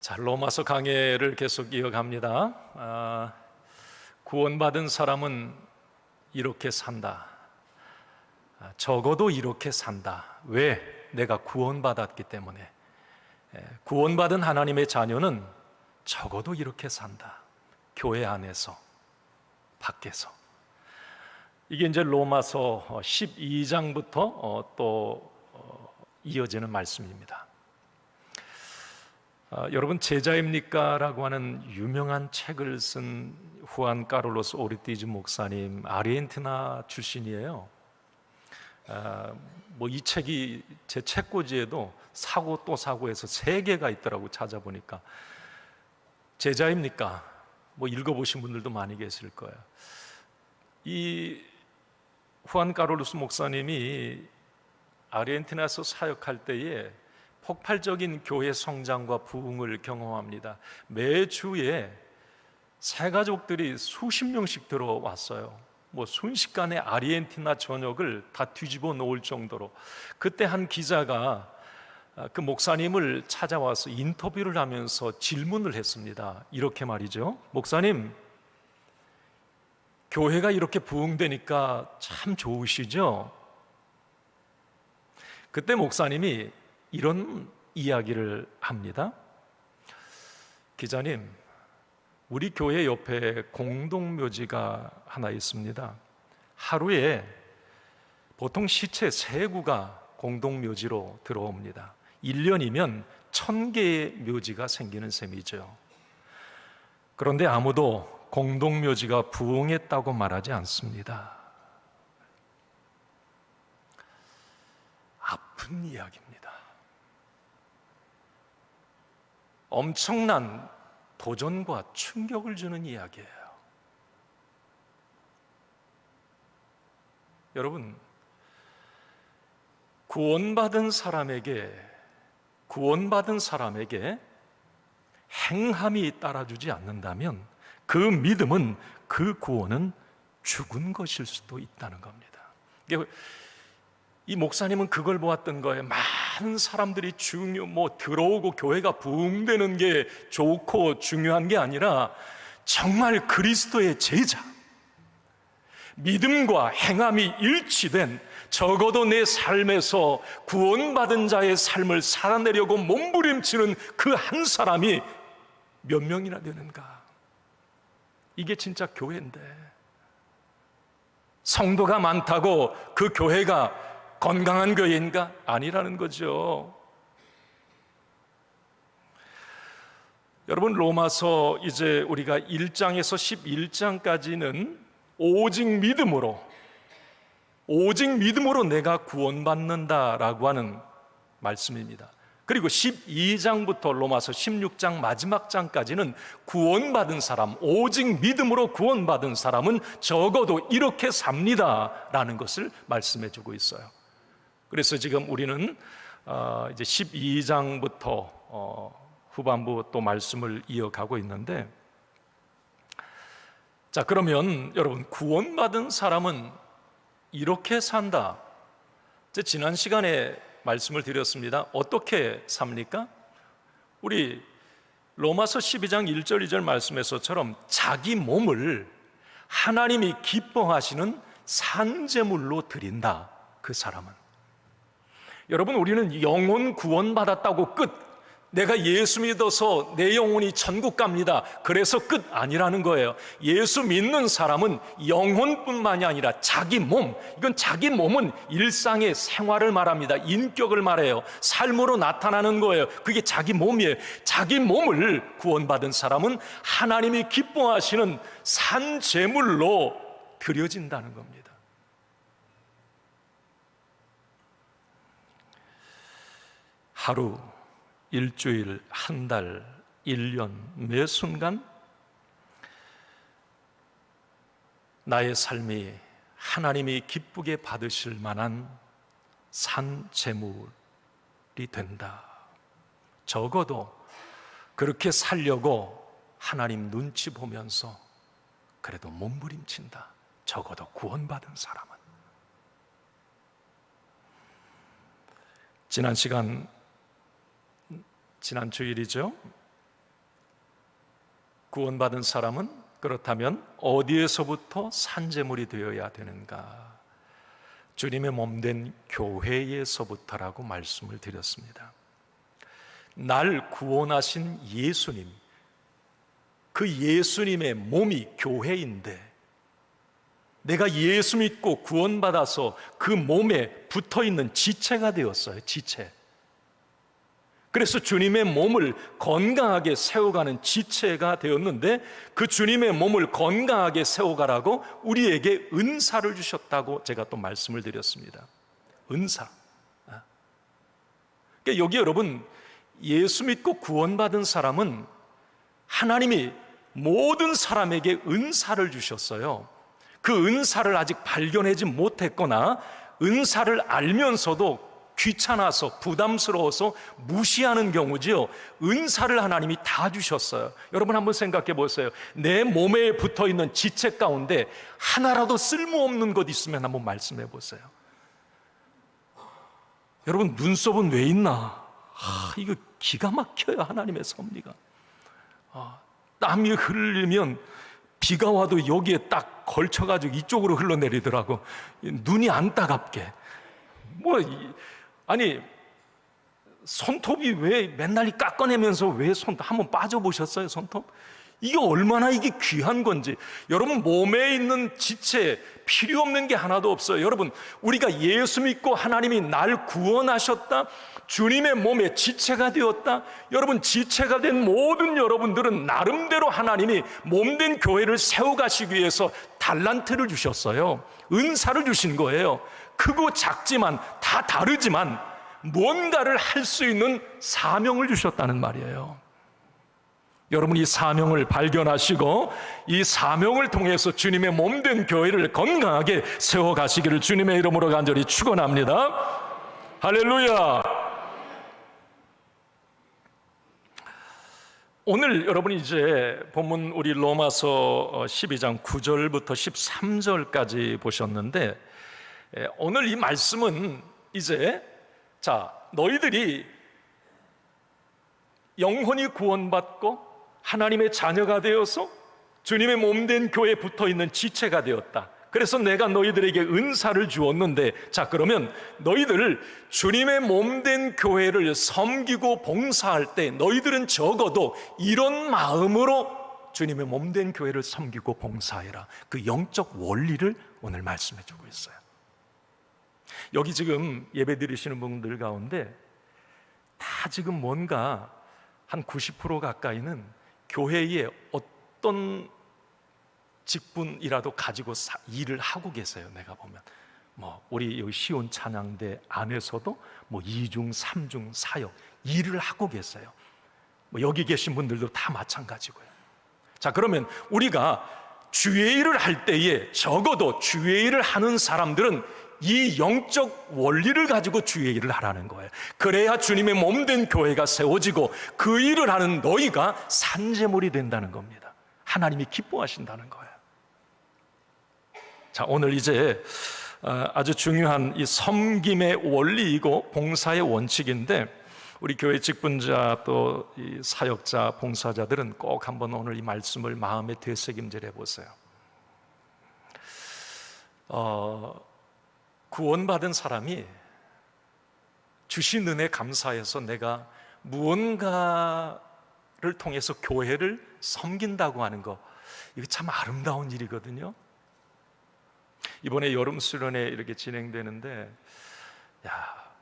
자, 로마서 강해를 계속 이어갑니다. 구원받은 사람은 이렇게 산다. 적어도 이렇게 산다. 왜? 내가 구원받았기 때문에. 구원받은 하나님의 자녀는 적어도 이렇게 산다. 교회 안에서, 밖에서. 이게 이제 로마서 12장부터 또 이어지는 말씀입니다. 여러분, 제자입니까? 라고 하는 유명한 책을 쓴 후안 카를로스 오르티즈 목사님, 아르헨티나 출신이에요. 이 책이 제 책꽂이에도 사고 또 사고해서 3개가 있더라고. 찾아보니까. 제자입니까? 읽어보신 분들도 많이 계실 거예요. 이 후안 카를로스 목사님이 아르헨티나에서 사역할 때에 폭발적인 교회 성장과 부흥을 경험합니다. 매주에 새 가족들이 수십 명씩 들어왔어요. 순식간에 아르헨티나 전역을 다 뒤집어 놓을 정도로. 그때 한 기자가 그 목사님을 찾아와서 인터뷰를 하면서 질문을 했습니다. 이렇게 말이죠. 목사님, 교회가 이렇게 부흥되니까 참 좋으시죠? 그때 목사님이 이런 이야기를 합니다. 기자님, 우리 교회 옆에 공동묘지가 하나 있습니다. 하루에 보통 시체 3구가 공동묘지로 들어옵니다. 1년이면 1000개의 묘지가 생기는 셈이죠. 그런데 아무도 공동묘지가 부흥했다고 말하지 않습니다. 아픈 이야기입니다. 엄청난 도전과 충격을 주는 이야기예요. 여러분, 구원받은 사람에게 행함이 따라주지 않는다면 그 믿음은, 그 구원은 죽은 것일 수도 있다는 겁니다. 이 목사님은 그걸 보았던 거예요. 많은 사람들이 들어오고 교회가 부흥되는 게 좋고 중요한 게 아니라 정말 그리스도의 제자, 믿음과 행함이 일치된, 적어도 내 삶에서 구원받은 자의 삶을 살아내려고 몸부림치는 그 한 사람이 몇 명이나 되는가? 이게 진짜 교회인데, 성도가 많다고 그 교회가 건강한 교회인가? 아니라는 거죠. 여러분, 로마서 이제 우리가 1장에서 11장까지는 오직 믿음으로 내가 구원받는다라고 하는 말씀입니다. 그리고 12장부터 로마서 16장 마지막 장까지는 구원받은 사람, 오직 믿음으로 구원받은 사람은 적어도 이렇게 삽니다라는 것을 말씀해 주고 있어요. 그래서 지금 우리는 이제 12장부터 후반부 또 말씀을 이어가고 있는데, 자, 그러면 여러분, 구원받은 사람은 이렇게 산다. 지난 시간에 말씀을 드렸습니다. 어떻게 삽니까? 우리 로마서 12장 1절 2절 말씀에서처럼 자기 몸을 하나님이 기뻐하시는 산제물로 드린다. 그 사람은. 여러분, 우리는 영혼 구원받았다고 끝, 내가 예수 믿어서 내 영혼이 천국 갑니다, 그래서 끝 아니라는 거예요. 예수 믿는 사람은 영혼뿐만이 아니라 자기 몸, 이건 자기 몸은 일상의 생활을 말합니다. 인격을 말해요. 삶으로 나타나는 거예요. 그게 자기 몸이에요. 자기 몸을 구원받은 사람은 하나님이 기뻐하시는 산 제물로 드려진다는 겁니다. 하루, 일주일, 한 달, 1년, 매 순간 나의 삶이 하나님이 기쁘게 받으실 만한 산 제물이 된다. 적어도 그렇게 살려고 하나님 눈치 보면서 그래도 몸부림친다. 적어도 구원받은 사람은. 지난 주일이죠. 구원받은 사람은 그렇다면 어디에서부터 산재물이 되어야 되는가? 주님의 몸된 교회에서부터라고 말씀을 드렸습니다. 날 구원하신 예수님, 그 예수님의 몸이 교회인데 내가 예수 믿고 구원받아서 그 몸에 붙어있는 지체가 되었어요. 지체. 그래서 주님의 몸을 건강하게 세워가는 지체가 되었는데, 그 주님의 몸을 건강하게 세워가라고 우리에게 은사를 주셨다고 제가 또 말씀을 드렸습니다. 은사. 그러니까 여기 여러분, 예수 믿고 구원받은 사람은 하나님이 모든 사람에게 은사를 주셨어요. 그 은사를 아직 발견하지 못했거나 은사를 알면서도 귀찮아서 부담스러워서 무시하는 경우지요. 은사를 하나님이 다 주셨어요. 여러분 한번 생각해 보세요. 내 몸에 붙어있는 지체 가운데 하나라도 쓸모없는 것 있으면 한번 말씀해 보세요. 여러분, 눈썹은 왜 있나? 이거 기가 막혀요. 하나님의 섭리가. 땀이 흘리면 비가 와도 여기에 딱 걸쳐가지고 이쪽으로 흘러내리더라고. 눈이 안 따갑게. 아니, 손톱이 왜 맨날 깎아내면서 왜 손톱 한번 빠져보셨어요? 손톱? 이게 얼마나 이게 귀한 건지. 여러분, 몸에 있는 지체 필요 없는 게 하나도 없어요. 여러분, 우리가 예수 믿고 하나님이 날 구원하셨다, 주님의 몸에 지체가 되었다. 여러분, 지체가 된 모든 여러분들은 나름대로 하나님이 몸된 교회를 세워가시기 위해서 달란트를 주셨어요. 은사를 주신 거예요. 크고 작지만 다 다르지만 뭔가를 할 수 있는 사명을 주셨다는 말이에요. 여러분, 이 사명을 발견하시고 이 사명을 통해서 주님의 몸된 교회를 건강하게 세워가시기를 주님의 이름으로 간절히 축원합니다. 할렐루야. 오늘 여러분이 이제 본문 우리 로마서 12장 9절부터 13절까지 보셨는데, 오늘 이 말씀은 이제 너희들이 영혼이 구원받고 하나님의 자녀가 되어서 주님의 몸된 교회에 붙어있는 지체가 되었다. 그래서 내가 너희들에게 은사를 주었는데, 그러면 너희들 주님의 몸된 교회를 섬기고 봉사할 때 너희들은 적어도 이런 마음으로 주님의 몸된 교회를 섬기고 봉사해라. 그 영적 원리를 오늘 말씀해 주고 있어요. 여기 지금 예배 드리시는 분들 가운데 다 지금 뭔가 한 90% 가까이는 교회에 어떤 직분이라도 가지고 일을 하고 계세요. 내가 보면 우리 여기 시온 찬양대 안에서도 2중, 3중 사역 일을 하고 계세요. 여기 계신 분들도 다 마찬가지고요. 그러면 우리가 주의 일을 할 때에 적어도 주의 일을 하는 사람들은 이 영적 원리를 가지고 주의 일을 하라는 거예요. 그래야 주님의 몸된 교회가 세워지고 그 일을 하는 너희가 산재물이 된다는 겁니다. 하나님이 기뻐하신다는 거예요. 오늘 이제 아주 중요한 이 섬김의 원리이고 봉사의 원칙인데, 우리 교회 직분자 또 이 사역자 봉사자들은 꼭 한번 오늘 이 말씀을 마음에 되새김질해 보세요. 구원받은 사람이 주신 은혜 감사해서 내가 무언가를 통해서 교회를 섬긴다고 하는 거, 이거 참 아름다운 일이거든요. 이번에 여름 수련회 이렇게 진행되는데,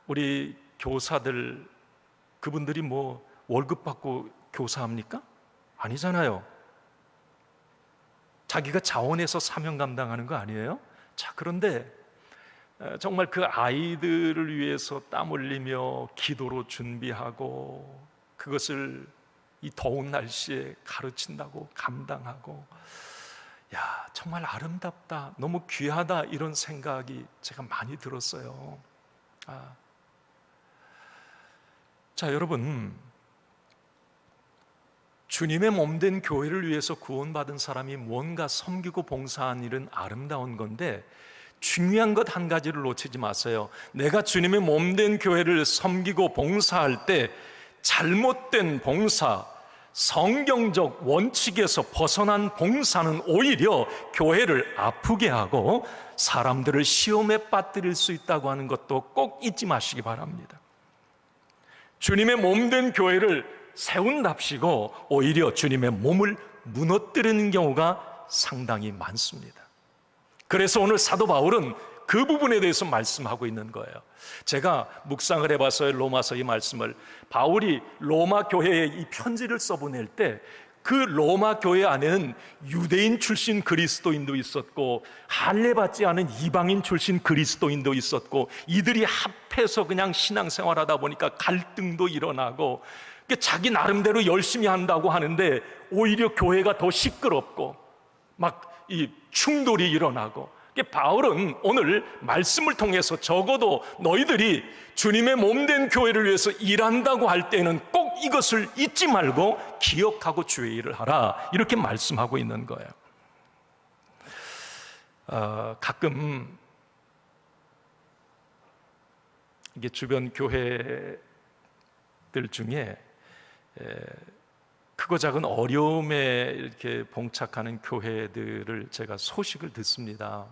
우리 교사들, 그분들이 월급 받고 교사합니까? 아니잖아요. 자기가 자원해서 사명 감당하는 거 아니에요? 그런데 정말 그 아이들을 위해서 땀 흘리며 기도로 준비하고 그것을 이 더운 날씨에 가르친다고 감당하고, 정말 아름답다, 너무 귀하다, 이런 생각이 제가 많이 들었어요. 여러분, 주님의 몸된 교회를 위해서 구원받은 사람이 뭔가 섬기고 봉사한 일은 아름다운 건데, 중요한 것 한 가지를 놓치지 마세요. 내가 주님의 몸된 교회를 섬기고 봉사할 때 잘못된 봉사, 성경적 원칙에서 벗어난 봉사는 오히려 교회를 아프게 하고 사람들을 시험에 빠뜨릴 수 있다고 하는 것도 꼭 잊지 마시기 바랍니다. 주님의 몸된 교회를 세운답시고 오히려 주님의 몸을 무너뜨리는 경우가 상당히 많습니다. 그래서 오늘 사도 바울은 그 부분에 대해서 말씀하고 있는 거예요. 제가 묵상을 해봐서 로마서 이 말씀을, 바울이 로마 교회에 이 편지를 써보낼 때 그 로마 교회 안에는 유대인 출신 그리스도인도 있었고 할례받지 않은 이방인 출신 그리스도인도 있었고, 이들이 합해서 그냥 신앙생활하다 보니까 갈등도 일어나고 자기 나름대로 열심히 한다고 하는데 오히려 교회가 더 시끄럽고 막 이 충돌이 일어나고, 바울은 오늘 말씀을 통해서 적어도 너희들이 주님의 몸된 교회를 위해서 일한다고 할 때는 꼭 이것을 잊지 말고 기억하고 주의 일을 하라, 이렇게 말씀하고 있는 거예요. 가끔 이게 주변 교회들 중에 크고 작은 어려움에 이렇게 봉착하는 교회들을 제가 소식을 듣습니다.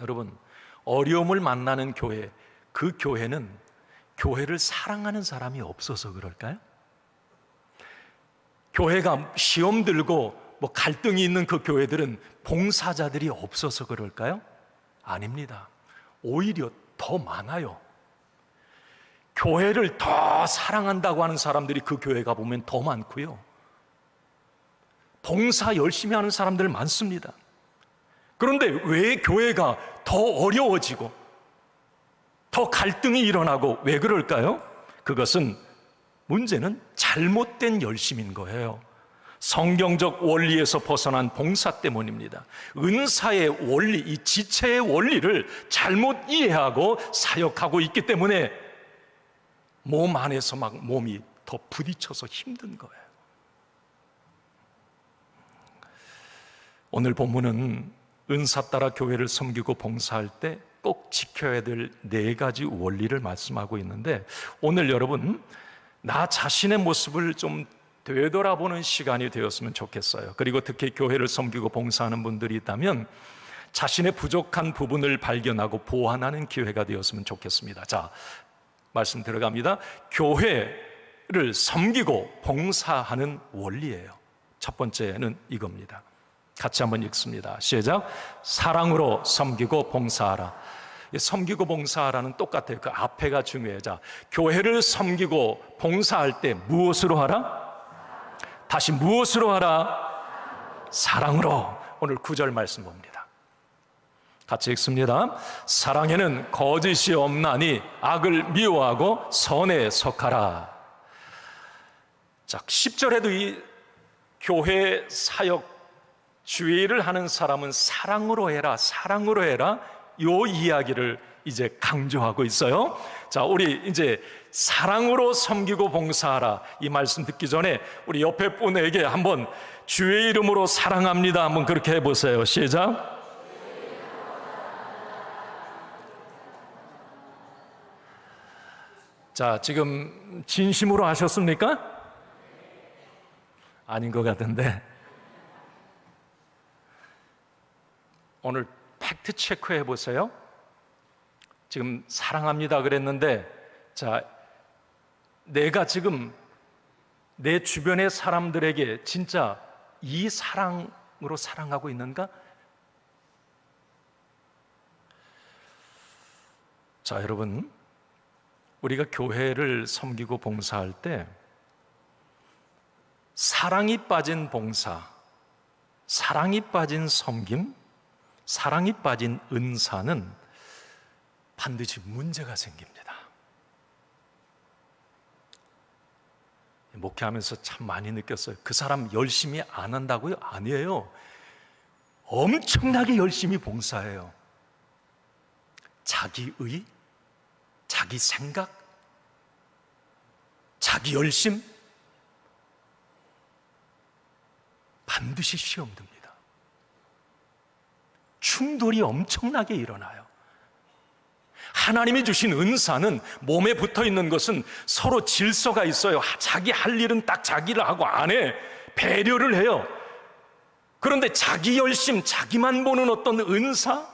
여러분, 어려움을 만나는 교회, 그 교회는 교회를 사랑하는 사람이 없어서 그럴까요? 교회가 시험 들고 갈등이 있는 그 교회들은 봉사자들이 없어서 그럴까요? 아닙니다. 오히려 더 많아요. 교회를 더 사랑한다고 하는 사람들이 그 교회 가보면 더 많고요, 봉사 열심히 하는 사람들 많습니다. 그런데 왜 교회가 더 어려워지고 더 갈등이 일어나고 왜 그럴까요? 그것은, 문제는 잘못된 열심인 거예요. 성경적 원리에서 벗어난 봉사 때문입니다. 은사의 원리, 이 지체의 원리를 잘못 이해하고 사역하고 있기 때문에 몸 안에서 막 몸이 더 부딪혀서 힘든 거예요. 오늘 본문은 은사 따라 교회를 섬기고 봉사할 때 꼭 지켜야 될 4가지 원리를 말씀하고 있는데, 오늘 여러분 나 자신의 모습을 좀 되돌아보는 시간이 되었으면 좋겠어요. 그리고 특히 교회를 섬기고 봉사하는 분들이 있다면 자신의 부족한 부분을 발견하고 보완하는 기회가 되었으면 좋겠습니다. 자, 말씀 들어갑니다. 교회를 섬기고 봉사하는 원리예요. 첫 번째는 이겁니다. 같이 한번 읽습니다. 시작. 사랑으로 섬기고 봉사하라. 섬기고 봉사하라는 똑같아요. 그 앞에가 중요해요. 자, 교회를 섬기고 봉사할 때 무엇으로 하라? 다시 무엇으로 하라? 사랑으로. 오늘 9절 말씀 봅니다. 같이 읽습니다. 사랑에는 거짓이 없나니 악을 미워하고 선에 속하라. 자, 10절에도 이 교회 사역 주의를 하는 사람은 사랑으로 해라, 사랑으로 해라, 요 이야기를 이제 강조하고 있어요. 자, 우리 이제 사랑으로 섬기고 봉사하라, 이 말씀 듣기 전에 우리 옆에 분에게 한번 주의 이름으로 사랑합니다 한번 그렇게 해보세요. 시작. 자, 지금 진심으로 하셨습니까? 아닌 것 같은데 오늘 팩트 체크해 보세요. 지금 사랑합니다 그랬는데, 자, 내가 지금 내 주변의 사람들에게 진짜 이 사랑으로 사랑하고 있는가? 자, 여러분, 우리가 교회를 섬기고 봉사할 때 사랑이 빠진 봉사, 사랑이 빠진 섬김, 사랑이 빠진 은사는 반드시 문제가 생깁니다. 목회하면서 참 많이 느꼈어요. 그 사람 열심히 안 한다고요? 아니에요. 엄청나게 열심히 봉사해요. 자기의, 자기 생각, 자기 열심, 반드시 시험 듭니다. 충돌이 엄청나게 일어나요. 하나님이 주신 은사는, 몸에 붙어 있는 것은 서로 질서가 있어요. 자기 할 일은 딱 자기를 하고 안 해. 배려를 해요. 그런데 자기 열심, 자기만 보는 어떤 은사,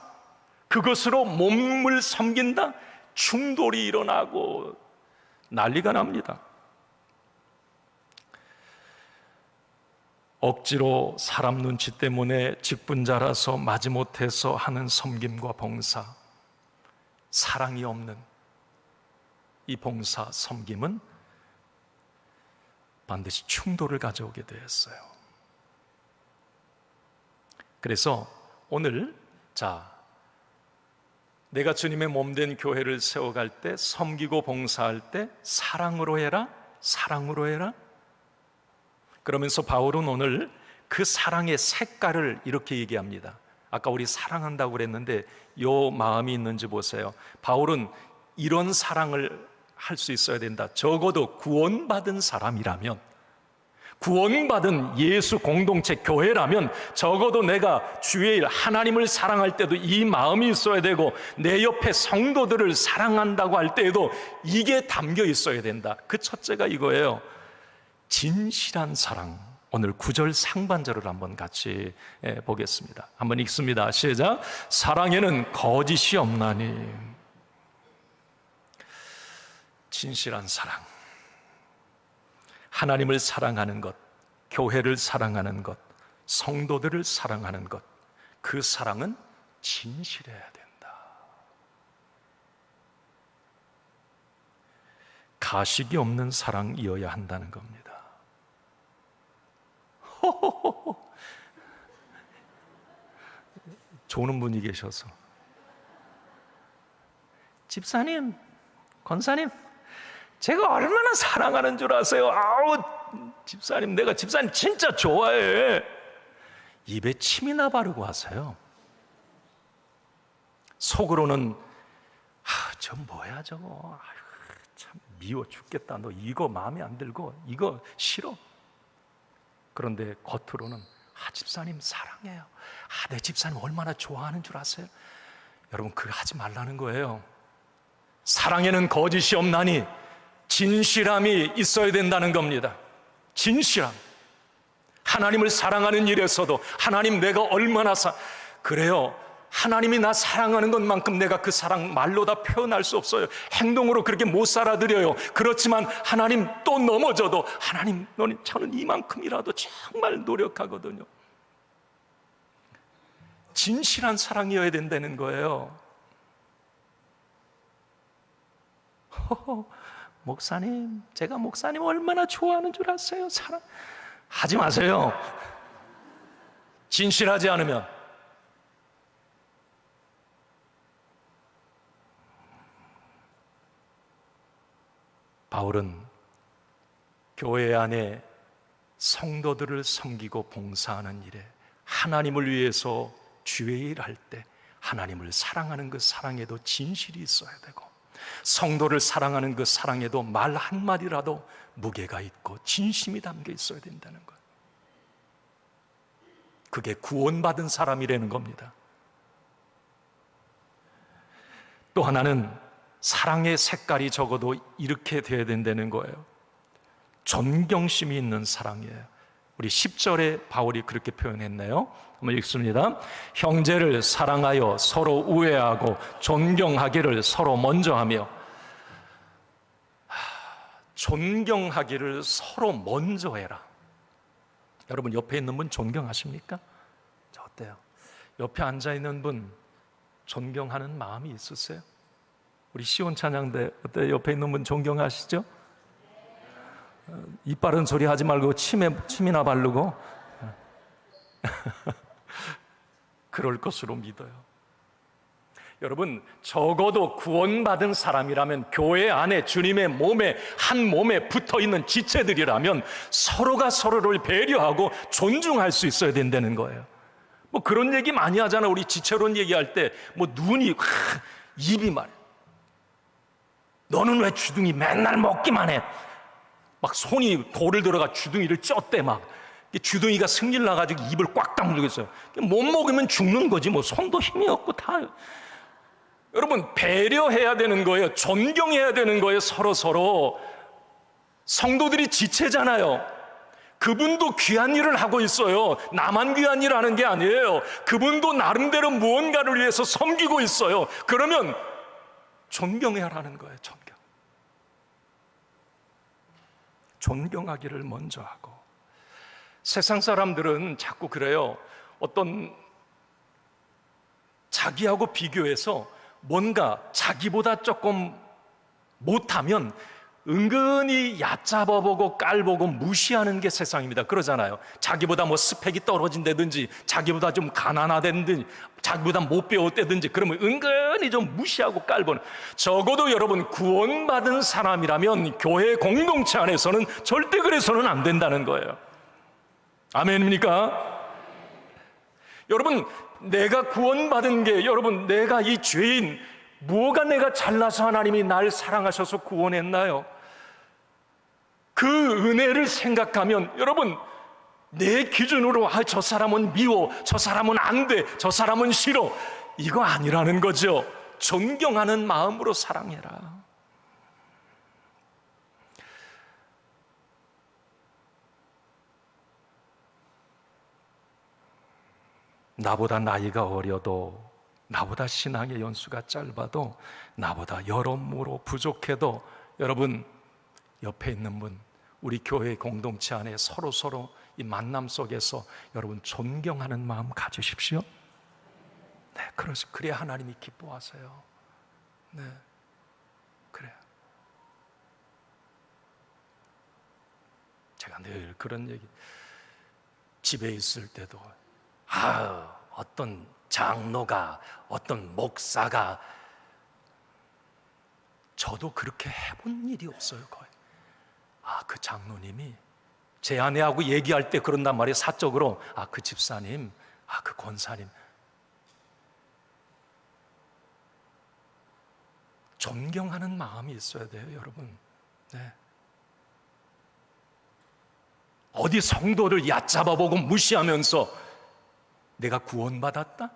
그것으로 몸을 섬긴다? 충돌이 일어나고 난리가 납니다. 억지로 사람 눈치 때문에 직분자라서 마지못해서 하는 섬김과 봉사, 사랑이 없는 이 봉사, 섬김은 반드시 충돌을 가져오게 되었어요. 그래서 오늘 내가 주님의 몸된 교회를 세워갈 때, 섬기고 봉사할 때 사랑으로 해라, 사랑으로 해라. 그러면서 바울은 오늘 그 사랑의 색깔을 이렇게 얘기합니다. 아까 우리 사랑한다고 그랬는데 요 마음이 있는지 보세요. 바울은 이런 사랑을 할 수 있어야 된다. 적어도 구원받은 사람이라면, 구원받은 예수 공동체 교회라면 적어도 내가 주의 일, 하나님을 사랑할 때도 이 마음이 있어야 되고, 내 옆에 성도들을 사랑한다고 할 때에도 이게 담겨 있어야 된다. 그 첫째가 이거예요. 진실한 사랑. 오늘 9절 상반절을 한번 같이 보겠습니다. 한번 읽습니다. 시작. 사랑에는 거짓이 없나니. 진실한 사랑. 하나님을 사랑하는 것, 교회를 사랑하는 것, 성도들을 사랑하는 것, 그 사랑은 진실해야 된다. 가식이 없는 사랑이어야 한다는 겁니다. 조는 분이 계셔서, 집사님, 권사님, 제가 얼마나 사랑하는 줄 아세요? 아우, 집사님, 내가 집사님 진짜 좋아해. 입에 침이나 바르고 하세요. 속으로는 저 뭐야 저거, 참 미워 죽겠다, 너 이거 마음에 안 들고 이거 싫어. 그런데 겉으로는 집사님 사랑해요. 내 집사님 얼마나 좋아하는 줄 아세요? 여러분, 그거 하지 말라는 거예요. 사랑에는 거짓이 없나니 진실함이 있어야 된다는 겁니다. 진실함. 하나님을 사랑하는 일에서도 하나님 내가 얼마나 그래요. 하나님이 나 사랑하는 것만큼 내가 그 사랑 말로 다 표현할 수 없어요. 행동으로 그렇게 못 살아드려요. 그렇지만 하나님 또 넘어져도 하나님, 저는 이만큼이라도 정말 노력하거든요. 진실한 사랑이어야 된다는 거예요. 목사님, 제가 목사님 얼마나 좋아하는 줄 아세요? 하지 마세요. 진실하지 않으면. 바울은 교회 안에 성도들을 섬기고 봉사하는 일에, 하나님을 위해서 주의 일할 때 하나님을 사랑하는 그 사랑에도 진실이 있어야 되고, 성도를 사랑하는 그 사랑에도 말 한마디라도 무게가 있고 진심이 담겨 있어야 된다는 것. 그게 구원받은 사람이라는 겁니다. 또 하나는 사랑의 색깔이 적어도 이렇게 돼야 된다는 거예요. 존경심이 있는 사랑이에요. 우리 10절에 바울이 그렇게 표현했네요. 한번 읽습니다. 형제를 사랑하여 서로 우애하고 존경하기를 서로 먼저 하며. 존경하기를 서로 먼저 해라. 여러분, 옆에 있는 분 존경하십니까? 저 어때요? 옆에 앉아있는 분 존경하는 마음이 있으세요? 우리 시온 찬양대 어때요? 옆에 있는 분 존경하시죠? 입 바른 소리 하지 말고 침이나 바르고 그럴 것으로 믿어요. 여러분, 적어도 구원받은 사람이라면, 교회 안에 주님의 몸에, 한 몸에 붙어있는 지체들이라면 서로가 서로를 배려하고 존중할 수 있어야 된다는 거예요. 뭐 그런 얘기 많이 하잖아. 우리 지체론 얘기할 때 눈이 입이 말해, 너는 왜 주둥이 맨날 먹기만 해? 막 손이 돌을 들어가 주둥이를 쪘대. 막 주둥이가 승질 나가지고 입을 꽉 다물고 있어요. 못 먹으면 죽는 거지, 뭐 손도 힘이 없고 다. 여러분, 배려해야 되는 거예요. 존경해야 되는 거예요. 서로. 성도들이 지체잖아요. 그분도 귀한 일을 하고 있어요. 나만 귀한 일을 하는 게 아니에요. 그분도 나름대로 무언가를 위해서 섬기고 있어요. 그러면 존경해야 하는 거예요. 존경하기를 먼저 하고. 세상 사람들은 자꾸 그래요. 어떤 자기하고 비교해서 뭔가 자기보다 조금 못하면 은근히 얕잡아보고 깔보고 무시하는 게 세상입니다. 그러잖아요. 자기보다 뭐 스펙이 떨어진다든지, 자기보다 좀 가난하다든지, 자기보다 못 배웠다든지, 그러면 은근히 좀 무시하고 깔보는. 적어도 여러분, 구원받은 사람이라면 교회 공동체 안에서는 절대 그래서는 안 된다는 거예요. 아멘입니까? 여러분, 내가 구원받은 게, 여러분, 내가 이 죄인, 뭐가 내가 잘나서 하나님이 날 사랑하셔서 구원했나요? 그 은혜를 생각하면 여러분, 내 기준으로 저 사람은 미워, 저 사람은 안 돼, 저 사람은 싫어, 이거 아니라는 거죠. 존경하는 마음으로 사랑해라. 나보다 나이가 어려도, 나보다 신앙의 연수가 짧아도, 나보다 여러모로 부족해도, 여러분, 옆에 있는 분, 우리 교회 공동체 안에 서로 이 만남 속에서 여러분 존경하는 마음 가지십시오. 네, 그래야 하나님이 기뻐하세요. 네, 그래요. 제가 늘 그런 얘기, 집에 있을 때도 어떤 장로가, 어떤 목사가, 저도 그렇게 해본 일이 없어요. 거의. 그 장로님이 제 아내하고 얘기할 때 그런단 말이에요. 사적으로. 그 집사님, 그 권사님. 존경하는 마음이 있어야 돼요, 여러분. 네. 어디 성도를 얕잡아보고 무시하면서 내가 구원받았다?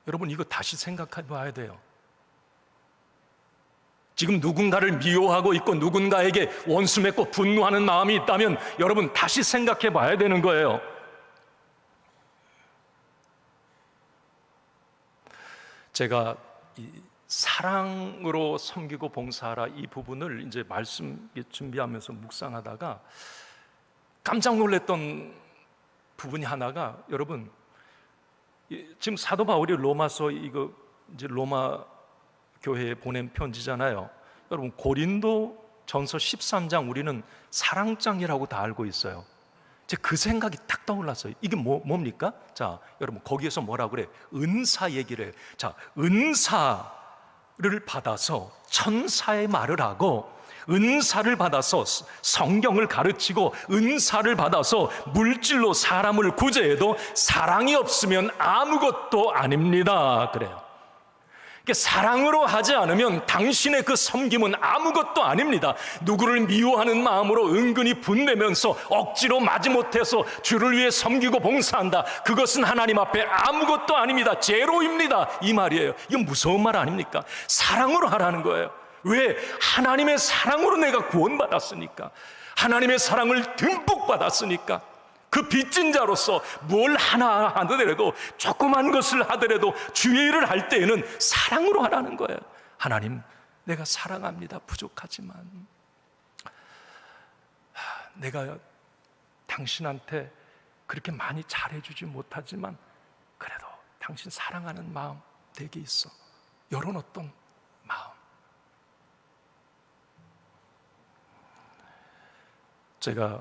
여러분, 이거 다시 생각해 봐야 돼요. 지금 누군가를 미워하고 있고 누군가에게 원수 맺고 분노하는 마음이 있다면 여러분 다시 생각해 봐야 되는 거예요. 제가 이 사랑으로 섬기고 봉사하라, 이 부분을 이제 말씀 준비하면서 묵상하다가 깜짝 놀랐던 부분이 하나가, 여러분, 지금 사도 바울이 로마서, 이거 이제 로마 교회에 보낸 편지잖아요. 여러분, 고린도 전서 13장 우리는 사랑장이라고 다 알고 있어요. 제가 그 생각이 딱 떠올랐어요. 이게 뭡니까? 자, 여러분, 거기에서 뭐라 그래? 은사 얘기를 해요. 자, 은사를 받아서 천사의 말을 하고, 은사를 받아서 성경을 가르치고, 은사를 받아서 물질로 사람을 구제해도 사랑이 없으면 아무것도 아닙니다. 그래요. 사랑으로 하지 않으면 당신의 그 섬김은 아무것도 아닙니다. 누구를 미워하는 마음으로 은근히 분내면서 억지로 마지못해서 주를 위해 섬기고 봉사한다, 그것은 하나님 앞에 아무것도 아닙니다. 제로입니다. 이 말이에요. 이건 무서운 말 아닙니까? 사랑으로 하라는 거예요. 왜? 하나님의 사랑으로 내가 구원받았으니까, 하나님의 사랑을 듬뿍 받았으니까. 그 빚진 자로서 뭘 하나 하더라도, 조그만 것을 하더라도 주의 일을 할 때에는 사랑으로 하라는 거예요. 하나님, 내가 사랑합니다. 부족하지만 내가 당신한테 그렇게 많이 잘해주지 못하지만 그래도 당신 사랑하는 마음 내게 있어. 이런 어떤 마음. 제가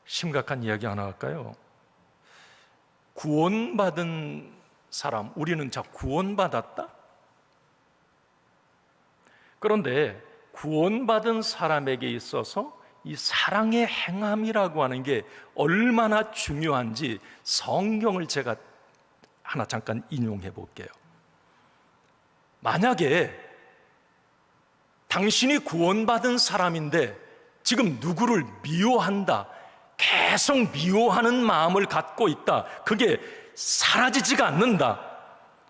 심각한 이야기 하나 할까요? 구원받은 사람, 우리는 구원받았다? 그런데 구원받은 사람에게 있어서 이 사랑의 행함이라고 하는 게 얼마나 중요한지 성경을 제가 하나 잠깐 인용해 볼게요. 만약에 당신이 구원받은 사람인데 지금 누구를 미워한다, 계속 미워하는 마음을 갖고 있다, 그게 사라지지가 않는다,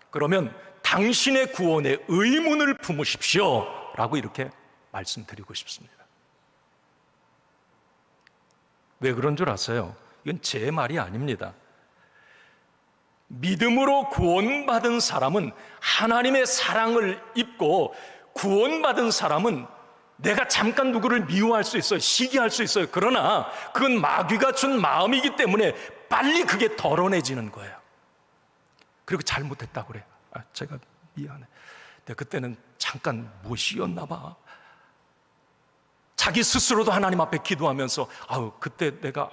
그러면 당신의 구원에 의문을 품으십시오 라고 이렇게 말씀드리고 싶습니다. 왜 그런 줄 아세요? 이건 제 말이 아닙니다. 믿음으로 구원받은 사람은 하나님의 사랑을 입고, 구원받은 사람은 내가 잠깐 누구를 미워할 수 있어요. 시기할 수 있어요. 그러나 그건 마귀가 준 마음이기 때문에 빨리 그게 덜어내지는 거예요. 그리고 잘못했다고 그래. 제가 미안해. 내가 그때는 잠깐 무엇이었나 봐. 자기 스스로도 하나님 앞에 기도하면서 그때 내가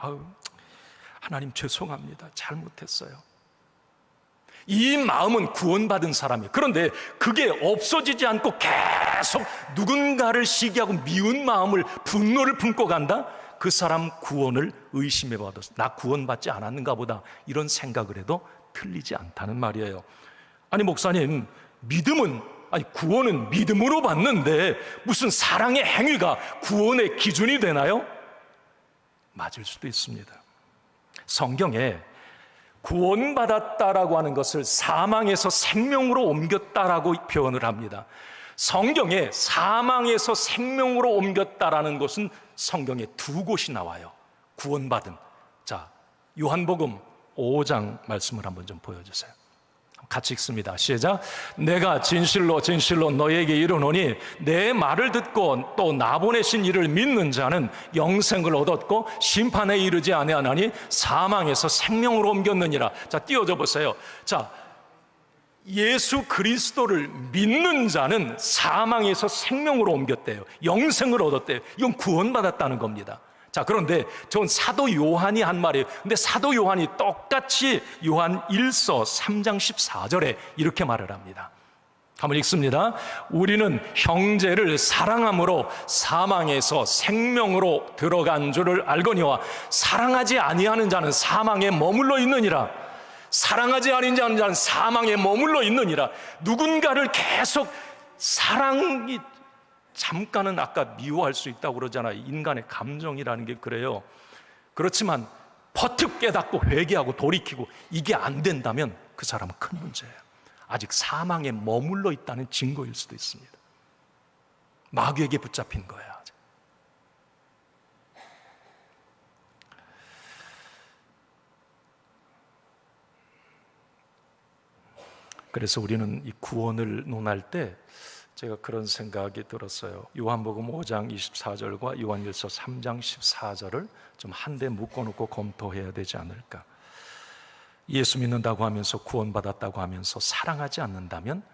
하나님 죄송합니다. 잘못했어요. 이 마음은 구원받은 사람이에요. 그런데 그게 없어지지 않고 계속 누군가를 시기하고 미운 마음을, 분노를 품고 간다? 그 사람 구원을 의심해 봐도 나 구원받지 않았는가 보다, 이런 생각을 해도 틀리지 않다는 말이에요. 아니 목사님, 구원은 믿음으로 받는데 무슨 사랑의 행위가 구원의 기준이 되나요? 맞을 수도 있습니다. 성경에 구원받았다라고 하는 것을 사망에서 생명으로 옮겼다라고 표현을 합니다. 성경에 사망에서 생명으로 옮겼다라는 것은 성경에 두 곳이 나와요. 구원받은. 자, 요한복음 5장 말씀을 한번 좀 보여주세요. 같이 읽습니다. 시작. 내가 진실로 진실로 너에게 이르노니 내 말을 듣고 또 나 보내신 이를 믿는 자는 영생을 얻었고 심판에 이르지 아니하나니 사망에서 생명으로 옮겼느니라. 자, 띄워줘 보세요. 자, 예수 그리스도를 믿는 자는 사망에서 생명으로 옮겼대요. 영생을 얻었대요. 이건 구원받았다는 겁니다. 자, 그런데 전 사도 요한이 한 말이에요. 근데 사도 요한이 똑같이 요한 1서 3장 14절에 이렇게 말을 합니다. 한번 읽습니다. 우리는 형제를 사랑함으로 사망에서 생명으로 들어간 줄을 알거니와 사랑하지 아니하는 자는 사망에 머물러 있느니라. 사랑하지 아니하는 자는 사망에 머물러 있느니라. 누군가를 계속 사랑이 잠깐은 아까 미워할 수 있다고 그러잖아요. 인간의 감정이라는 게 그래요. 그렇지만 버뜩 깨닫고 회개하고 돌이키고 이게 안 된다면 그 사람은 큰 문제예요. 아직 사망에 머물러 있다는 증거일 수도 있습니다. 마귀에게 붙잡힌 거예요. 아직. 그래서 우리는 이 구원을 논할 때 제가 그런 생각이 들었어요. 요한복음 5장 24절과 요한일서 3장 14절을 좀 한데 묶어놓고 검토해야 되지 않을까. 예수 믿는다고 하면서 구원받았다고 하면서 사랑하지 않는다면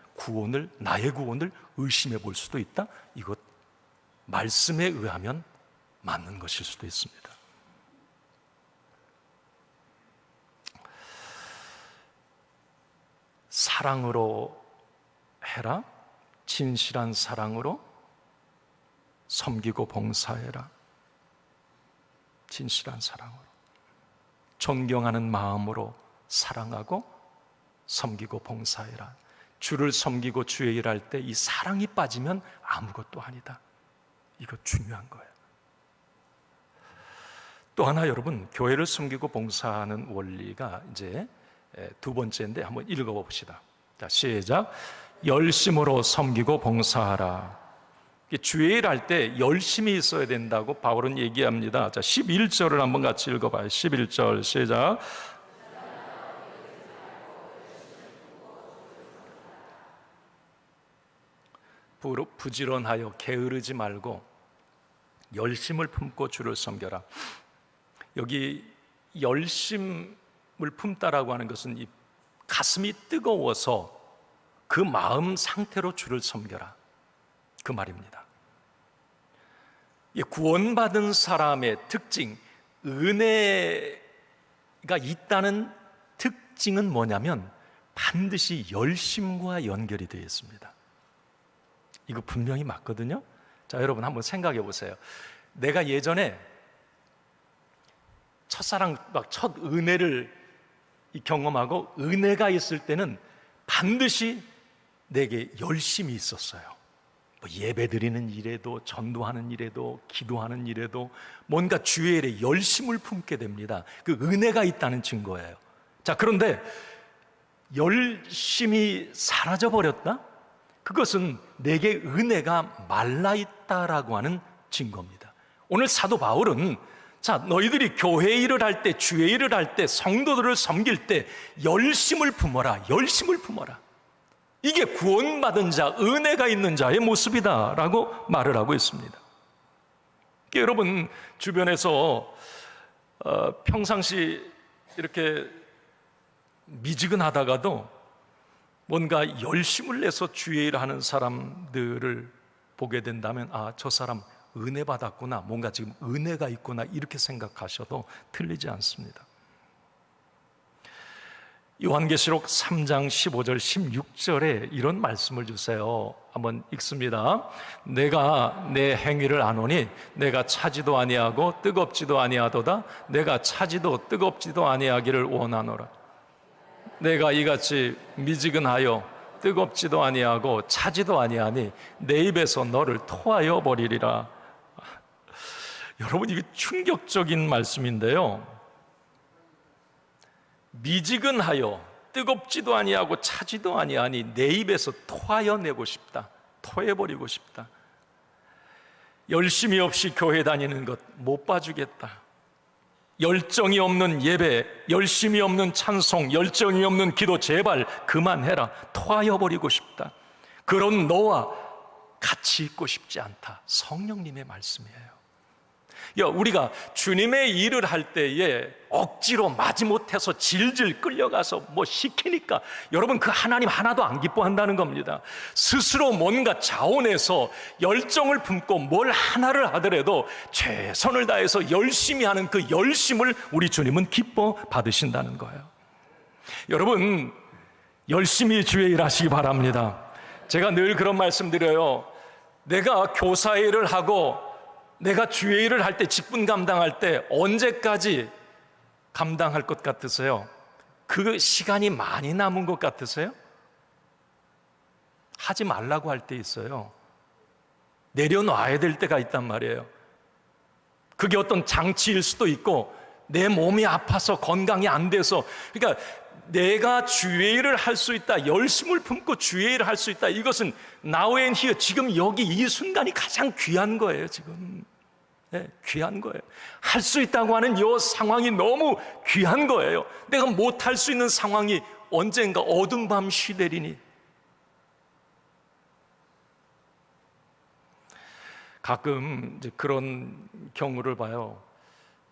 나의 구원을 의심해 볼 수도 있다. 이것 말씀에 의하면 맞는 것일 수도 있습니다. 사랑으로 해라. 진실한 사랑으로 섬기고 봉사해라. 진실한 사랑으로 존경하는 마음으로 사랑하고 섬기고 봉사해라. 주를 섬기고 주의 일할 때 이 사랑이 빠지면 아무것도 아니다. 이거 중요한 거예요. 또 하나 여러분, 교회를 섬기고 봉사하는 원리가 이제 두 번째인데 한번 읽어봅시다. 자, 시작. 열심으로 섬기고 봉사하라. 주의 일 할 때 열심히 있어야 된다고 바울은 얘기합니다. 자, 11절을 한번 같이 읽어봐요. 11절 시작. 부지런하여 게으르지 말고 열심을 품고 주를 섬겨라. 여기 열심을 품다라고 하는 것은 이 가슴이 뜨거워서 그 마음 상태로 주를 섬겨라, 그 말입니다. 구원받은 사람의 특징, 은혜가 있다는 특징은 뭐냐면 반드시 열심과 연결이 되어 있습니다. 이거 분명히 맞거든요. 자, 여러분 한번 생각해 보세요. 내가 예전에 첫사랑, 첫 은혜를 경험하고 은혜가 있을 때는 반드시 내게 열심이 있었어요. 예배 드리는 일에도, 전도하는 일에도, 기도하는 일에도 뭔가 주의 일에 열심을 품게 됩니다. 그 은혜가 있다는 증거예요. 자, 그런데 열심이 사라져 버렸다? 그것은 내게 은혜가 말라 있다라고 하는 증거입니다. 오늘 사도 바울은 자, 너희들이 교회 일을 할 때, 주의 일을 할 때, 성도들을 섬길 때 열심을 품어라, 열심을 품어라. 이게 구원받은 자, 은혜가 있는 자의 모습이다라고 말을 하고 있습니다. 여러분 주변에서 평상시 이렇게 미지근하다가도 뭔가 열심을 내서 주의 일을 하는 사람들을 보게 된다면 아, 저 사람 은혜 받았구나, 뭔가 지금 은혜가 있구나, 이렇게 생각하셔도 틀리지 않습니다. 요한계시록 3장 15절 16절에 이런 말씀을 주세요. 한번 읽습니다. 내가 내 행위를 아노니 내가 차지도 아니하고 뜨겁지도 아니하도다. 내가 차지도 뜨겁지도 아니하기를 원하노라. 내가 이같이 미지근하여 뜨겁지도 아니하고 차지도 아니하니 내 입에서 너를 토하여 버리리라. 여러분, 이게 충격적인 말씀인데요. 미지근하여 뜨겁지도 아니하고 차지도 아니하니 내 입에서 토하여 내고 싶다, 토해버리고 싶다. 열심이 없이 교회 다니는 것 못 봐주겠다. 열정이 없는 예배, 열심이 없는 찬송, 열정이 없는 기도 제발 그만해라, 토하여 버리고 싶다. 그런 너와 같이 있고 싶지 않다. 성령님의 말씀이에요. 우리가 주님의 일을 할 때에 억지로 마지못해서 질질 끌려가서 뭐 시키니까 여러분, 그 하나님 하나도 안 기뻐한다는 겁니다. 스스로 뭔가 자원해서 열정을 품고 뭘 하나를 하더라도 최선을 다해서 열심히 하는 그 열심을 우리 주님은 기뻐 받으신다는 거예요. 여러분, 열심히 주의 일 하시기 바랍니다. 제가 늘 그런 말씀 드려요. 내가 교사 일을 하고 내가 주의 일을 할 때, 직분 감당할 때 언제까지 감당할 것 같으세요? 그 시간이 많이 남은 것 같으세요? 하지 말라고 할 때 있어요. 내려놔야 될 때가 있단 말이에요. 그게 어떤 장치일 수도 있고 내 몸이 아파서 건강이 안 돼서, 그러니까 내가 주의 일을 할 수 있다, 열심을 품고 주의 일을 할 수 있다, 이것은 now and here, 지금 여기 이 순간이 가장 귀한 거예요. 지금 귀한 거예요. 할 수 있다고 하는 이 상황이 너무 귀한 거예요. 내가 못할 수 있는 상황이 언젠가 어두운 밤 시되리니. 가끔 이제 그런 경우를 봐요.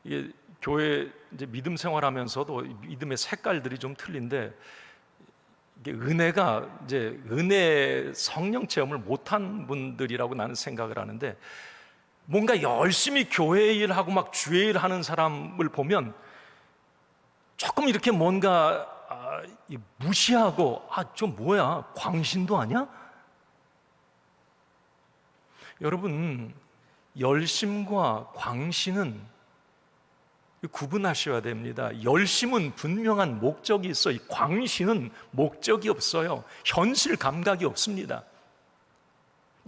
이게 교회 이제 믿음 생활하면서도 믿음의 색깔들이 좀 틀린데, 이게 은혜가 이제 은혜 성령 체험을 못한 분들이라고 나는 생각을 하는데, 뭔가 열심히 교회 일하고 막 주의 일 하는 사람을 보면 조금 이렇게 뭔가 무시하고 좀 뭐야, 광신도 아니야? 여러분, 열심과 광신은 구분하셔야 됩니다. 열심은 분명한 목적이 있어, 광신은 목적이 없어요. 현실 감각이 없습니다.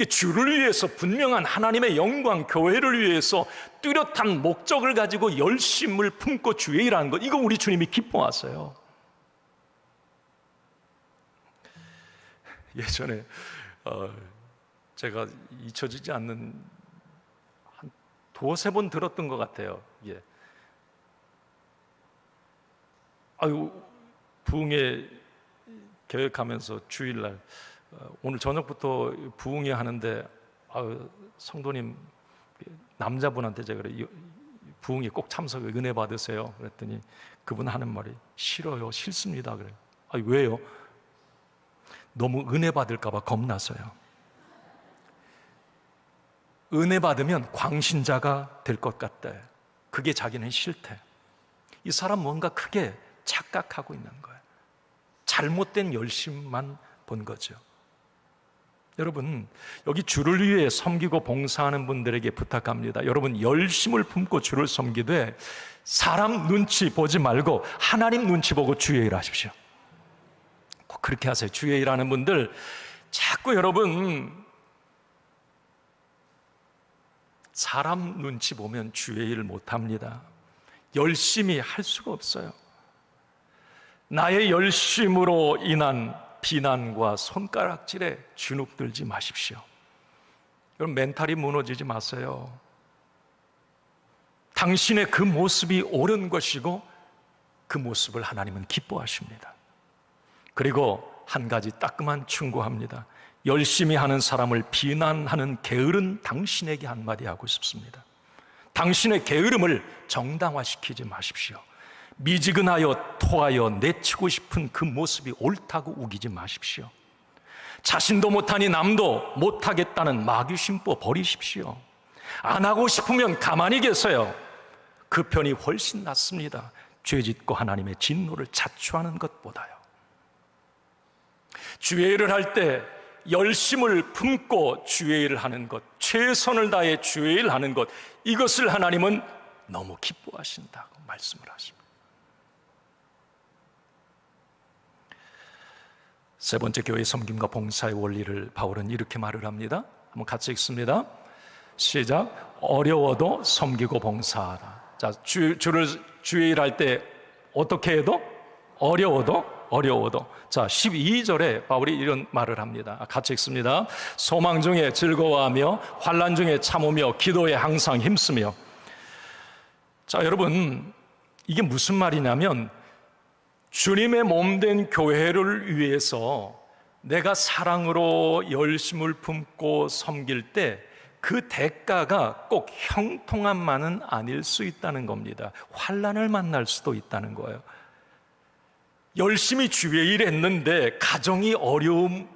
주를 위해서 분명한 하나님의 영광, 교회를 위해서 뚜렷한 목적을 가지고 열심을 품고 주의 일하는 것, 이거 우리 주님이 기뻐하세요. 예전에 제가 잊혀지지 않는 한 두세 번 들었던 것 같아요. 부흥회 계획하면서 주일날 오늘 저녁부터 부흥회 하는데 성도님 남자분한테 제가 그래, 부흥회 꼭 참석해 은혜 받으세요. 그랬더니 그분 하는 말이 싫어요, 싫습니다. 그래요. 왜요? 너무 은혜 받을까 봐 겁나서요. 은혜 받으면 광신자가 될 것 같대. 그게 자기는 싫대. 이 사람 뭔가 크게 착각하고 있는 거예요. 잘못된 열심만 본 거죠. 여러분, 여기 주를 위해 섬기고 봉사하는 분들에게 부탁합니다. 여러분, 열심을 품고 주를 섬기되 사람 눈치 보지 말고 하나님 눈치 보고 주의 일 하십시오. 꼭 그렇게 하세요. 주의 일 하는 분들 자꾸 여러분 사람 눈치 보면 주의 일을 못합니다. 열심히 할 수가 없어요. 나의 열심으로 인한 비난과 손가락질에 주눅들지 마십시오. 여러분, 멘탈이 무너지지 마세요. 당신의 그 모습이 옳은 것이고 그 모습을 하나님은 기뻐하십니다. 그리고 한 가지 따끔한 충고합니다. 열심히 하는 사람을 비난하는 게으른 당신에게 한마디 하고 싶습니다. 당신의 게으름을 정당화시키지 마십시오. 미지근하여 토하여 내치고 싶은 그 모습이 옳다고 우기지 마십시오. 자신도 못하니 남도 못하겠다는 마귀심보 버리십시오. 안 하고 싶으면 가만히 계세요. 그 편이 훨씬 낫습니다. 죄짓고 하나님의 진노를 자초하는 것보다요. 주의 일을 할 때 열심을 품고 주의 일을 하는 것, 최선을 다해 주의 일을 하는 것, 이것을 하나님은 너무 기뻐하신다고 말씀을 하십니다. 세 번째, 교회 섬김과 봉사의 원리를 바울은 이렇게 말을 합니다. 한번 같이 읽습니다. 시작. 어려워도 섬기고 봉사하라. 자, 주의 일 할 때 어떻게 해도 어려워도. 자, 12절에 바울이 이런 말을 합니다. 같이 읽습니다. 소망 중에 즐거워하며 환난 중에 참으며 기도에 항상 힘쓰며. 자, 여러분, 이게 무슨 말이냐면 주님의 몸된 교회를 위해서 내가 사랑으로 열심을 품고 섬길 때 그 대가가 꼭 형통함만은 아닐 수 있다는 겁니다. 환난을 만날 수도 있다는 거예요. 열심히 주의 일 했는데 가정이 어려움을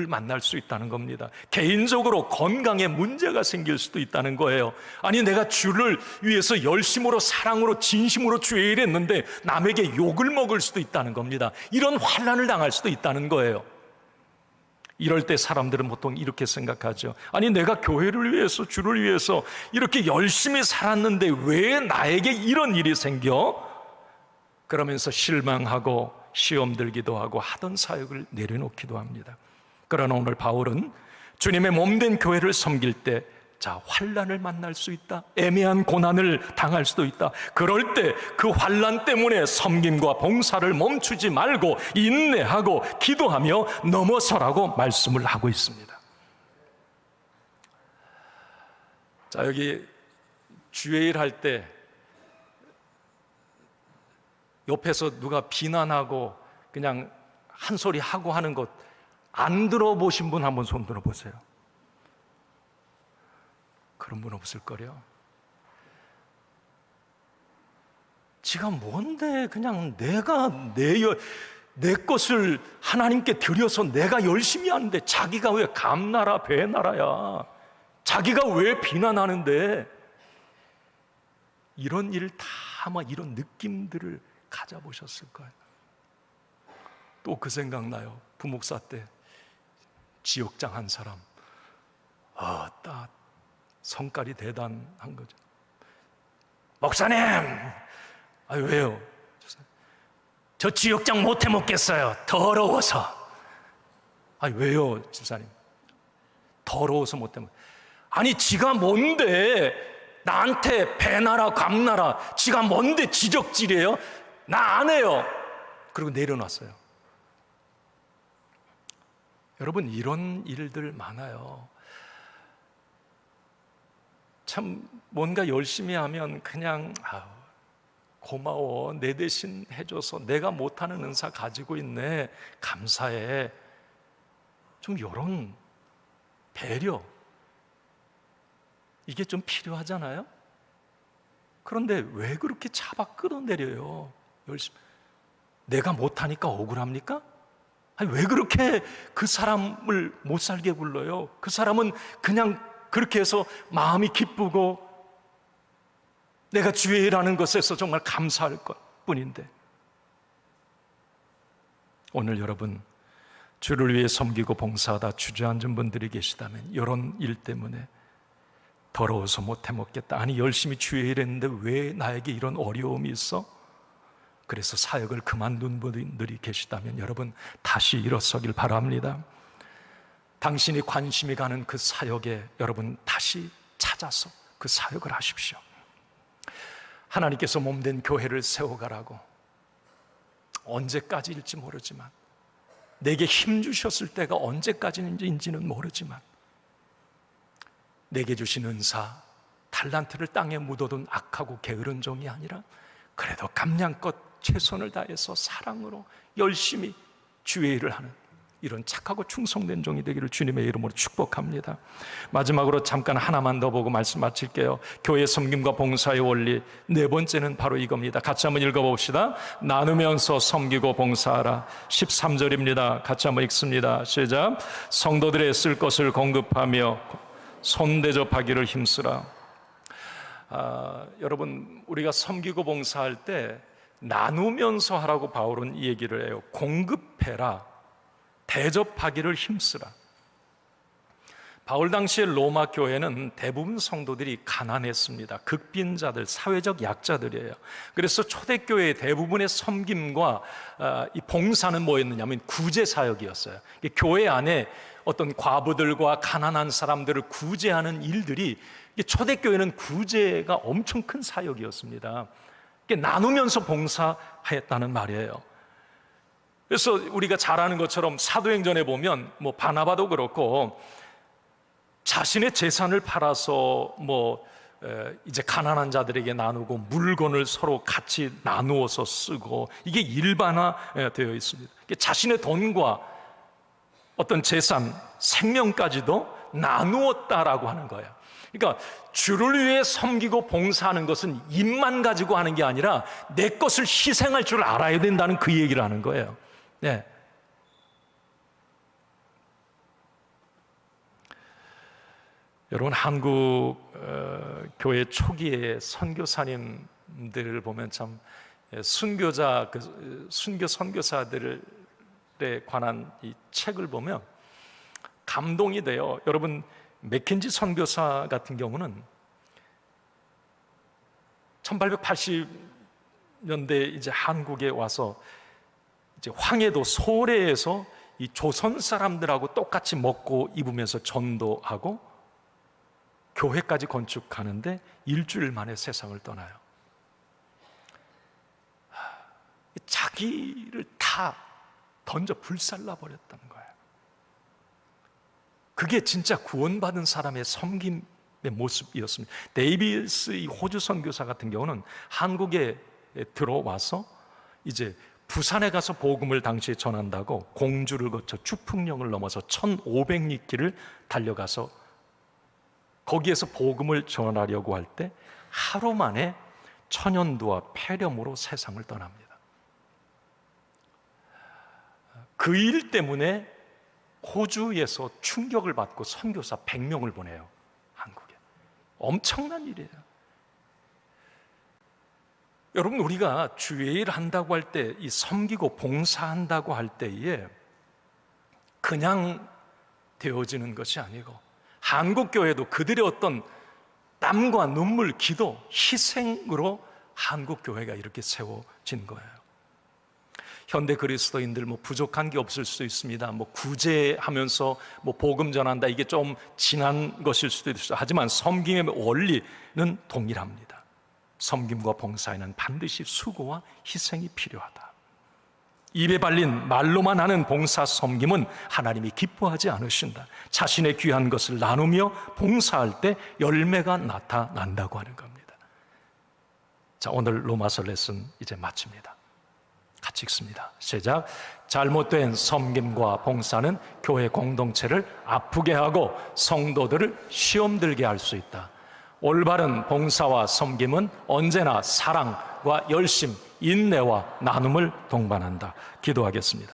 만날 수 있다는 겁니다. 개인적으로 건강에 문제가 생길 수도 있다는 거예요. 아니, 내가 주를 위해서 열심으로 사랑으로 진심으로 주의 일 했는데 남에게 욕을 먹을 수도 있다는 겁니다. 이런 환난을 당할 수도 있다는 거예요. 이럴 때 사람들은 보통 이렇게 생각하죠. 아니, 내가 교회를 위해서 주를 위해서 이렇게 열심히 살았는데 왜 나에게 이런 일이 생겨? 그러면서 실망하고 시험 들기도 하고 하던 사역을 내려놓기도 합니다. 그러나 오늘 바울은 주님의 몸된 교회를 섬길 때 자, 환난을 만날 수 있다. 애매한 고난을 당할 수도 있다. 그럴 때 그 환난 때문에 섬김과 봉사를 멈추지 말고 인내하고 기도하며 넘어서라고 말씀을 하고 있습니다. 자, 여기 주의 일 할 때 옆에서 누가 비난하고 그냥 한 소리 하고 하는 것 안 들어보신 분 한번 손 들어보세요. 그런 분 없을 거래요. 지가 뭔데 그냥 내가 내 것을 하나님께 드려서 내가 열심히 하는데 자기가 왜 감나라 배나라야? 자기가 왜 비난하는데? 이런 일 다 아마 이런 느낌들을 가져보셨을 거예요. 또 그 생각나요. 부목사 때 지역장 한 사람, 딱 성깔이 대단한 거죠. 목사님, 왜요? 저 지역장 못 해먹겠어요. 더러워서. 왜요, 집사님? 더러워서 못 해먹. 아니, 지가 뭔데 나한테 배나라 감나라, 지가 뭔데 지적질이에요? 나 안 해요. 그리고 내려놨어요. 여러분, 이런 일들 많아요. 참 뭔가 열심히 하면 그냥 고마워, 내 대신 해줘서 내가 못하는 은사 가지고 있네, 감사해. 좀 이런 배려, 이게 좀 필요하잖아요. 그런데 왜 그렇게 차박 끌어내려요? 열심히 내가 못하니까 억울합니까? 왜 그렇게 그 사람을 못 살게 굴러요? 그 사람은 그냥 그렇게 해서 마음이 기쁘고 내가 주의 일하는 것에서 정말 감사할 것 뿐인데. 오늘 여러분, 주를 위해 섬기고 봉사하다 주저앉은 분들이 계시다면 이런 일 때문에 더러워서 못 해먹겠다, 아니 열심히 주의 일했는데 왜 나에게 이런 어려움이 있어? 그래서 사역을 그만둔 분들이 계시다면 여러분, 다시 일어서길 바랍니다. 당신이 관심이 가는 그 사역에 여러분 다시 찾아서 그 사역을 하십시오. 하나님께서 몸된 교회를 세워가라고 언제까지일지 모르지만, 내게 힘 주셨을 때가 언제까지인지는 모르지만, 내게 주신 은사, 달란트를 땅에 묻어둔 악하고 게으른 종이 아니라 그래도 감량껏 최선을 다해서 사랑으로 열심히 주의 일을 하는 이런 착하고 충성된 종이 되기를 주님의 이름으로 축복합니다. 마지막으로 잠깐 하나만 더 보고 말씀 마칠게요. 교회 섬김과 봉사의 원리, 네 번째는 바로 이겁니다. 같이 한번 읽어봅시다. 나누면서 섬기고 봉사하라. 13절입니다. 같이 한번 읽습니다. 시작. 성도들의 쓸 것을 공급하며 손대접하기를 힘쓰라. 여러분, 우리가 섬기고 봉사할 때 나누면서 하라고 바울은 이 얘기를 해요. 공급해라, 대접하기를 힘쓰라. 바울 당시의 로마 교회는 대부분 성도들이 가난했습니다. 극빈자들, 사회적 약자들이에요. 그래서 초대교회의 대부분의 섬김과 이 봉사는 뭐였느냐면 구제사역이었어요. 교회 안에 어떤 과부들과 가난한 사람들을 구제하는 일들이, 초대교회는 구제가 엄청 큰 사역이었습니다. 나누면서 봉사했다는 말이에요. 그래서 우리가 잘 아는 것처럼 사도행전에 보면 바나바도 그렇고 자신의 재산을 팔아서 이제 가난한 자들에게 나누고 물건을 서로 같이 나누어서 쓰고, 이게 일반화되어 있습니다. 자신의 돈과 어떤 재산, 생명까지도 나누었다라고 하는 거예요. 그러니까 주를 위해 섬기고 봉사하는 것은 입만 가지고 하는 게 아니라 내 것을 희생할 줄 알아야 된다는 그 얘기를 하는 거예요. 네. 여러분, 한국 교회 초기에 선교사님들을 보면 참 순교 선교사들에 관한 이 책을 보면 감동이 돼요. 여러분, 맥켄지 선교사 같은 경우는 1880년대 이제 한국에 와서 이제 황해도 소래에서 이 조선 사람들하고 똑같이 먹고 입으면서 전도하고 교회까지 건축하는데 일주일 만에 세상을 떠나요. 자기를 다 던져 불살라 버렸다는 거예요. 그게 진짜 구원받은 사람의 섬김의 모습이었습니다. 데이비스 이 호주 선교사 같은 경우는 한국에 들어와서 이제 부산에 가서 복음을 당시에 전한다고 공주를 거쳐 주풍령을 넘어서 1500리길을 달려가서 거기에서 복음을 전하려고 할 때 하루 만에 천연두와 폐렴으로 세상을 떠납니다. 그 일 때문에 호주에서 충격을 받고 선교사 100명을 보내요. 한국에. 엄청난 일이에요. 여러분, 우리가 주의 일 한다고 할 때, 이 섬기고 봉사한다고 할 때에 그냥 되어지는 것이 아니고, 한국 교회도 그들의 어떤 땀과 눈물, 기도, 희생으로 한국 교회가 이렇게 세워진 거예요. 현대 그리스도인들 부족한 게 없을 수도 있습니다. 구제하면서 복음 전한다, 이게 좀 지난 것일 수도 있어요. 하지만 섬김의 원리는 동일합니다. 섬김과 봉사에는 반드시 수고와 희생이 필요하다. 입에 발린 말로만 하는 봉사 섬김은 하나님이 기뻐하지 않으신다. 자신의 귀한 것을 나누며 봉사할 때 열매가 나타난다고 하는 겁니다. 자, 오늘 로마서 레슨 이제 마칩니다. 같이 읽습니다. 시작. 잘못된 섬김과 봉사는 교회 공동체를 아프게 하고 성도들을 시험 들게 할 수 있다. 올바른 봉사와 섬김은 언제나 사랑과 열심, 인내와 나눔을 동반한다. 기도하겠습니다.